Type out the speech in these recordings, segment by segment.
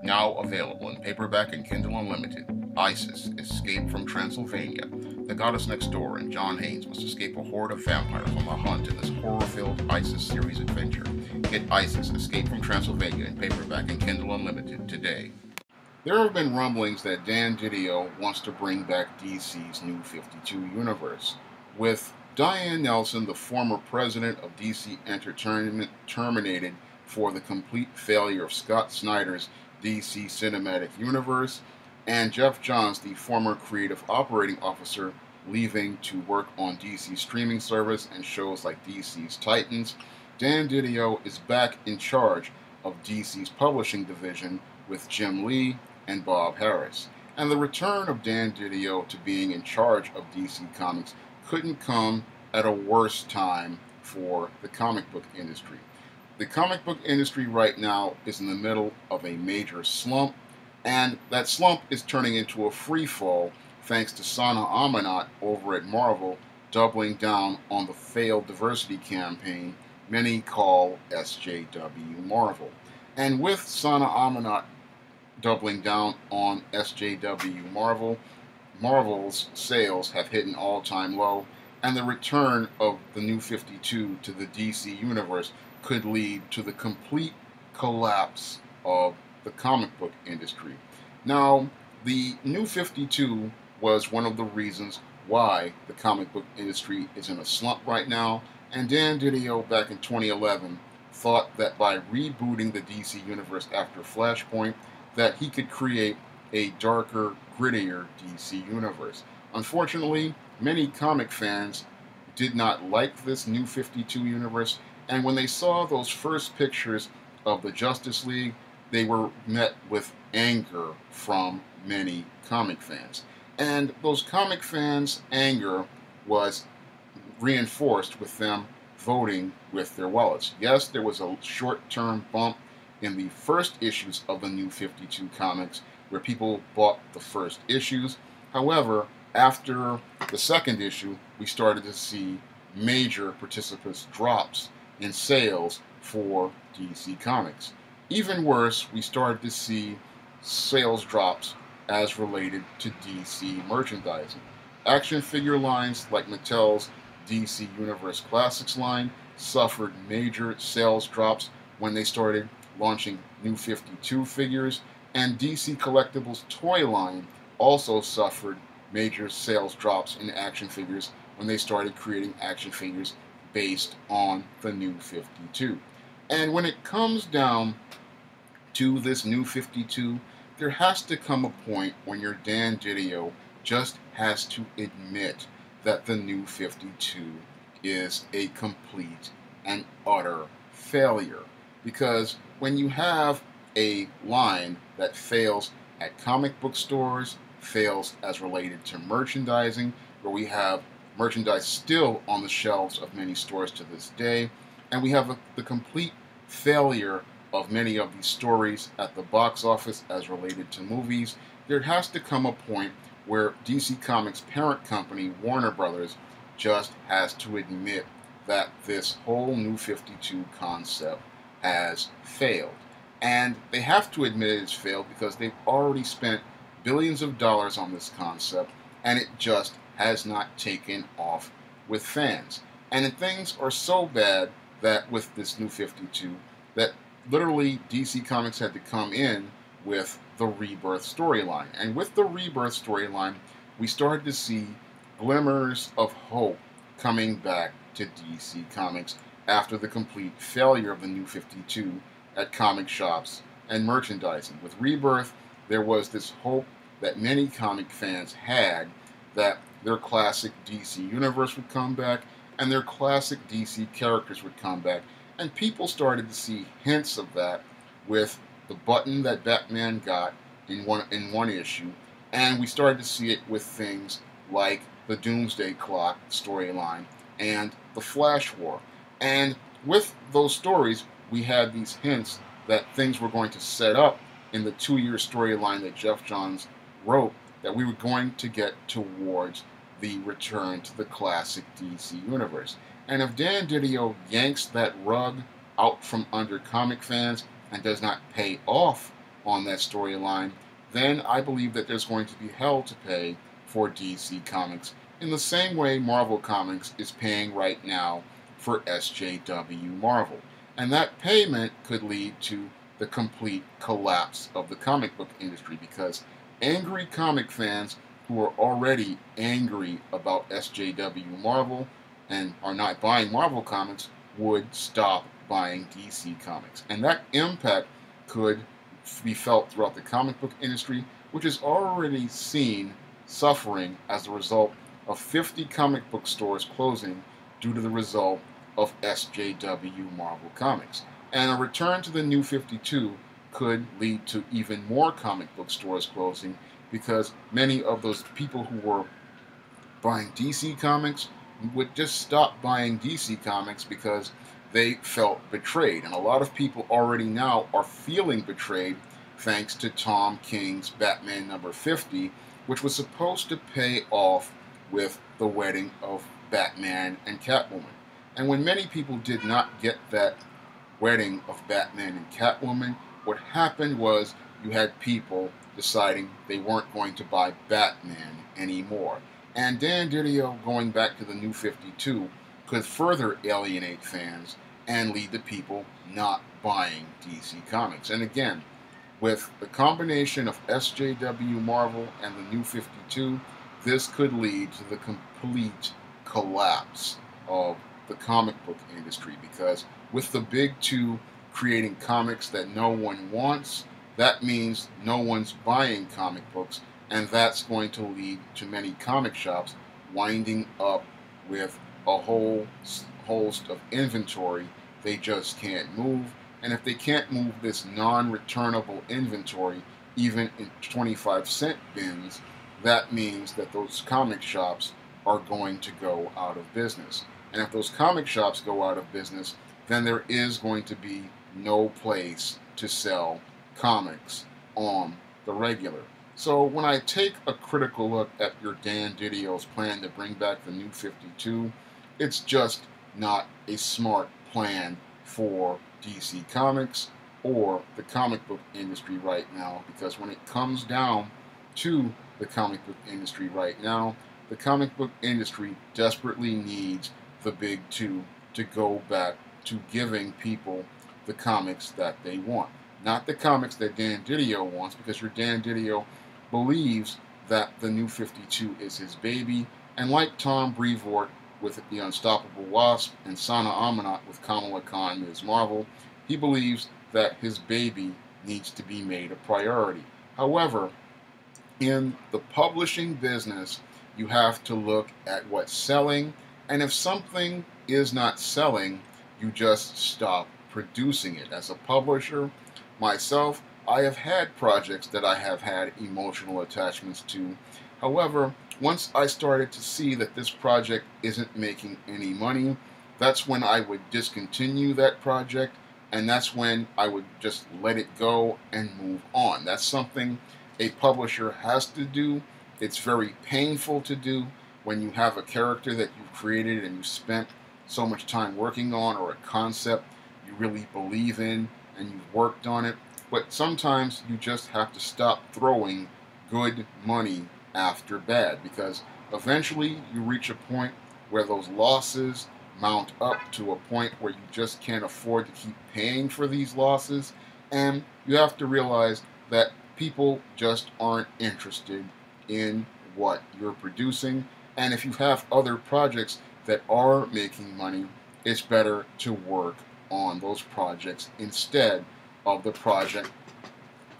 Now available in paperback and Kindle Unlimited. Isis, Escape from Transylvania. The goddess next door and John Haynes must escape a horde of vampires on the hunt in this horror-filled Isis series adventure. Get Isis, Escape from Transylvania in paperback and Kindle Unlimited today. There have been rumblings that Dan DiDio wants to bring back DC's New 52 universe, with Diane Nelson, the former president of DC Entertainment, terminated for the complete failure of Scott Snyder's DC Cinematic Universe, and Jeff Johns, the former creative operating officer, leaving to work on DC's streaming service and shows like DC's Titans. Dan DiDio is back in charge of DC's publishing division with Jim Lee and Bob Harris. And the return of Dan DiDio to being in charge of DC Comics couldn't come at a worse time for the comic book industry. The comic book industry right now is in the middle of a major slump, and that slump is turning into a free fall thanks to Sana Amanat over at Marvel doubling down on the failed diversity campaign many call SJW Marvel. And with Sana Amanat doubling down on SJW Marvel, Marvel's sales have hit an all-time low, and the return of the New 52 to the DC Universe could lead to the complete collapse of the comic book industry. Now, the New 52 was one of the reasons why the comic book industry is in a slump right now, and Dan DiDio back in 2011 thought that by rebooting the DC Universe after Flashpoint, that he could create a darker, grittier DC Universe. Unfortunately, many comic fans did not like this New 52 universe, and when they saw those first pictures of the Justice League, they were met with anger from many comic fans. And those comic fans' anger was reinforced with them voting with their wallets. Yes, there was a short-term bump in the first issues of the New 52 comics where people bought the first issues. However, after the second issue, we started to see major participants drops in sales for DC Comics. Even worse, we started to see sales drops as related to DC merchandising. Action figure lines like Mattel's DC Universe Classics line suffered major sales drops when they started launching New 52 figures, and DC Collectibles toy line also suffered major sales drops in action figures when they started creating action figures based on the New 52. And when it comes down to this New 52, there has to come a point when your Dan DiDio just has to admit that the New 52 is a complete and utter failure. Because when you have a line that fails at comic book stores, fails as related to merchandising, where we have merchandise still on the shelves of many stores to this day, and we have the complete failure of many of these stories at the box office as related to movies, there has to come a point where DC Comics' parent company, Warner Brothers, just has to admit that this whole New 52 concept has failed. And they have to admit it's failed because they've already spent billions of dollars on this concept, and it just has not taken off with fans. And things are so bad that with this New 52, that literally DC Comics had to come in with the Rebirth storyline. And with the Rebirth storyline, we started to see glimmers of hope coming back to DC Comics after the complete failure of the New 52 at comic shops and merchandising. With Rebirth, there was this hope that many comic fans had that their classic DC universe would come back and their classic DC characters would come back. And people started to see hints of that with the button that Batman got in one issue, and we started to see it with things like the Doomsday Clock storyline and the Flash War. And with those stories, we had these hints that things were going to set up in the 2-year storyline that Jeff Johns wrote, that we were going to get towards the return to the classic DC universe. And if Dan DiDio yanks that rug out from under comic fans and does not pay off on that storyline, then I believe that there's going to be hell to pay for DC Comics in the same way Marvel Comics is paying right now for SJW Marvel. And that payment could lead to the complete collapse of the comic book industry, because angry comic fans who are already angry about SJW Marvel and are not buying Marvel comics would stop buying DC Comics. And that impact could be felt throughout the comic book industry, which is already seen suffering as a result of 50 comic book stores closing due to the result of SJW Marvel Comics. And a return to the New 52 could lead to even more comic book stores closing, because many of those people who were buying DC Comics would just stop buying DC Comics because they felt betrayed. And a lot of people already now are feeling betrayed thanks to Tom King's Batman number 50, which was supposed to pay off with the wedding of Batman and Catwoman. And when many people did not get that wedding of Batman and Catwoman, what happened was you had people deciding they weren't going to buy Batman anymore. And Dan DiDio going back to the New 52 could further alienate fans and lead to people not buying DC Comics. And again, with the combination of SJW Marvel and the New 52, this could lead to the complete collapse of the comic book industry, because with the big two creating comics that no one wants, that means no one's buying comic books, and that's going to lead to many comic shops winding up with a whole host of inventory they just can't move. And if they can't move this non-returnable inventory, even in 25-cent bins, that means that those comic shops are going to go out of business. And if those comic shops go out of business, then there is going to be no place to sell comics on the regular. So when I take a critical look at your Dan DiDio's plan to bring back the New 52, it's just not a smart plan for DC Comics or the comic book industry right now, because when it comes down to the comic book industry right now, the comic book industry desperately needs the big two to go back to giving people the comics that they want. Not the comics that Dan DiDio wants, because your Dan DiDio believes that the New 52 is his baby, and like Tom Brevoort with the Unstoppable Wasp and Sana Amanat with Kamala Khan Ms. Marvel, he believes that his baby needs to be made a priority. However, in the publishing business, you have to look at what's selling, and if something is not selling, you just stop producing it. As a publisher, myself, I have had projects that I have had emotional attachments to. However, once I started to see that this project isn't making any money, that's when I would discontinue that project, and that's when I would just let it go and move on. That's something a publisher has to do. It's very painful to do when you have a character that you've created and you spent so much time working on, or a concept you really believe in and you've worked on it. But sometimes you just have to stop throwing good money after bad, because eventually you reach a point where those losses mount up to a point where you just can't afford to keep paying for these losses, and you have to realize that people just aren't interested in what you're producing. And if you have other projects that are making money, it's better to work on those projects instead of the project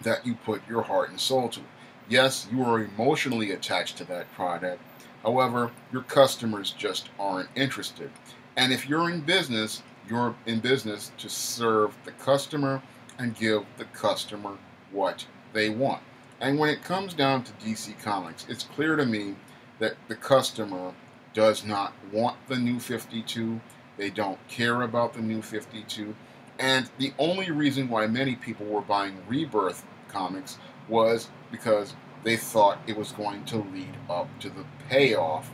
that you put your heart and soul to. Yes, you are emotionally attached to that product. However, your customers just aren't interested. And if you're in business to serve the customer and give the customer what they want. And when it comes down to DC Comics, it's clear to me that the customer does not want the New 52. They don't care about the New 52. And the only reason why many people were buying Rebirth comics was because they thought it was going to lead up to the payoff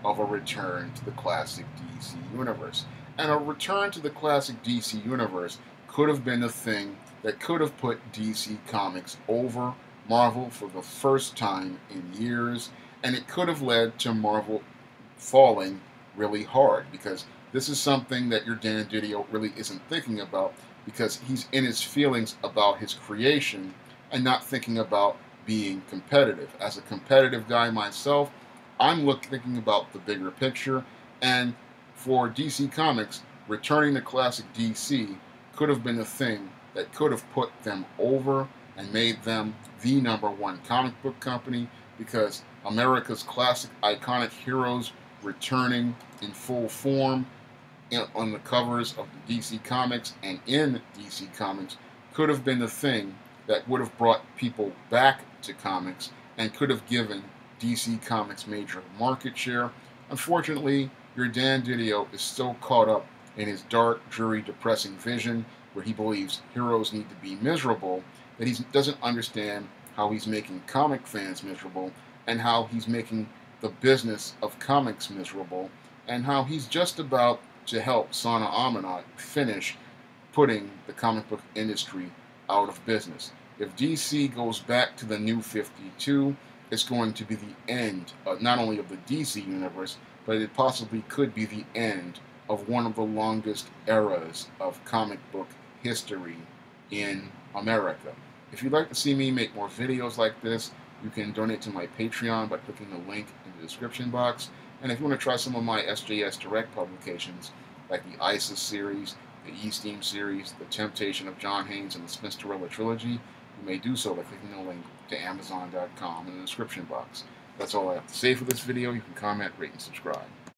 of a return to the classic DC universe. And a return to the classic DC universe could have been a thing that could have put DC Comics over Marvel for the first time in years, and it could have led to Marvel falling really hard, because this is something that your Dan DiDio really isn't thinking about, because he's in his feelings about his creation and not thinking about being competitive. As a competitive guy myself, I'm thinking about the bigger picture, and for DC Comics, returning to classic DC could have been a thing that could have put them over and made them the #1 comic book company, because America's classic iconic heroes returning in full form on the covers of DC Comics and in DC Comics could have been the thing that would have brought people back to comics and could have given DC Comics major market share. Unfortunately, your Dan DiDio is still caught up in his dark, dreary, depressing vision where he believes heroes need to be miserable, that he doesn't understand how he's making comic fans miserable, and how he's making the business of comics miserable, and how he's just about to help Sana Amanat finish putting the comic book industry out of business. If DC goes back to the New 52, it's going to be the end not only of the DC universe, but it possibly could be the end of one of the longest eras of comic book history in America. If you'd like to see me make more videos like this, you can donate to my Patreon by clicking the link in the description box. And if you want to try some of my SJS Direct publications, like the ISIS series, the E-Steam series, The Temptation of John Haynes, and the Spinsterella trilogy, you may do so by clicking the link to Amazon.com in the description box. That's all I have to say for this video. You can comment, rate, and subscribe.